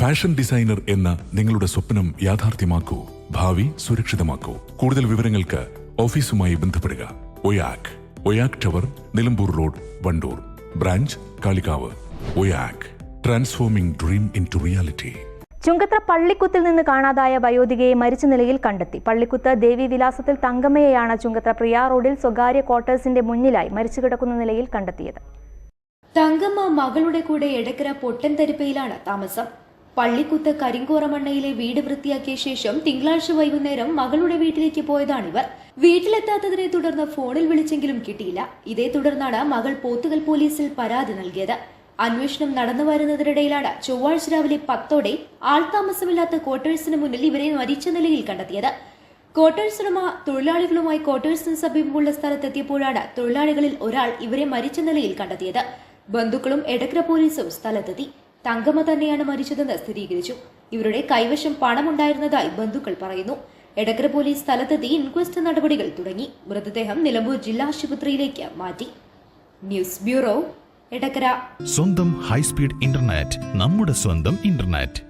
Fashion designer എന്ന നിങ്ങളുടെ സ്വപ്നം യാഥാർത്ഥ്യമാക്കൂ. ഭാവി സുരക്ഷിതമാക്കൂ. കൂടുതൽ വിവരങ്ങൾക്ക് ഓഫീസുമായി ബന്ധപ്പെടുക. Oyak tower, Nilambur road, Wandoor. Branch Kalikavu. Oyak, transforming dream into reality. Chungathara പള്ളിക്കുത്തിൽ നിന്ന് കാണാതായ വയോധികയെ മരിച്ച നിലയിൽ കണ്ടെത്തി. പള്ളിക്കുത്ത് ദേവി വിലാസത്തിൽ തങ്കമ്മയെയാണ് ചുങ്കത്ര പ്രിയ റോഡിൽ സ്വകാര്യ ക്വാർട്ടേഴ്സിന്റെ മുന്നിലായി മരിച്ചു കിടക്കുന്ന നിലയിൽ കണ്ടെത്തിയത്. തങ്കമ്മ മകളുടെ കൂടെ എടക്കര പൊട്ടൻതരിപ്പയിലാണ് താമസം. പള്ളിക്കുത്ത് കരിങ്കോറമണ്ണയിലെ വീട് വൃത്തിയാക്കിയ ശേഷം തിങ്കളാഴ്ച വൈകുന്നേരം മകളുടെ വീട്ടിലേക്ക് പോയതാണിവർ. വീട്ടിലെത്താത്തതിനെ തുടർന്ന് ഫോണിൽ വിളിച്ചെങ്കിലും കിട്ടിയില്ല. ഇതേ തുടർന്നാണ് മകൾ പോത്തുകൽ പോലീസിൽ പരാതി നൽകിയത്. അന്വേഷണം നടന്നു വരുന്നതിനിടയിലാണ് ചൊവ്വാഴ്ച രാവിലെ 10ഓടെ ആൾതാമസമില്ലാത്ത ക്വാർട്ടേഴ്സിന് മുന്നിൽ ഇവരെ മരിച്ച നിലയിൽ കണ്ടെത്തിയത്. ക്വാർട്ടേഴ്സ് ഉടമ തൊഴിലാളികളുമായി ക്വാർട്ടേഴ്സിന് സമീപമുള്ള സ്ഥലത്തെത്തിയപ്പോഴാണ് തൊഴിലാളികളിൽ ഒരാൾ ഇവരെ മരിച്ച നിലയിൽ കണ്ടെത്തിയത്. ബന്ധുക്കളും എടക്കര പോലീസും സ്ഥലത്തെത്തി. തങ്കമ്മ തന്നെയാണ് മരിച്ചതെന്ന് സ്ഥിരീകരിച്ചു. ഇവരുടെ കൈവശം പണമുണ്ടായിരുന്നതായി ബന്ധുക്കൾ പറയുന്നു. എടക്കര പോലീസ് സ്ഥലത്തെത്തി ഇൻക്വസ്റ്റ് നടപടികൾ തുടങ്ങി. മൃതദേഹം നിലമ്പൂർ ജില്ലാ ആശുപത്രിയിലേക്ക് മാറ്റി. News bureau, Edakkara. സ്വന്തം ഹൈസ്പീഡ് ഇന്റർനെറ്റ്, നമ്മുടെ സ്വന്തം ഇന്റർനെറ്റ്.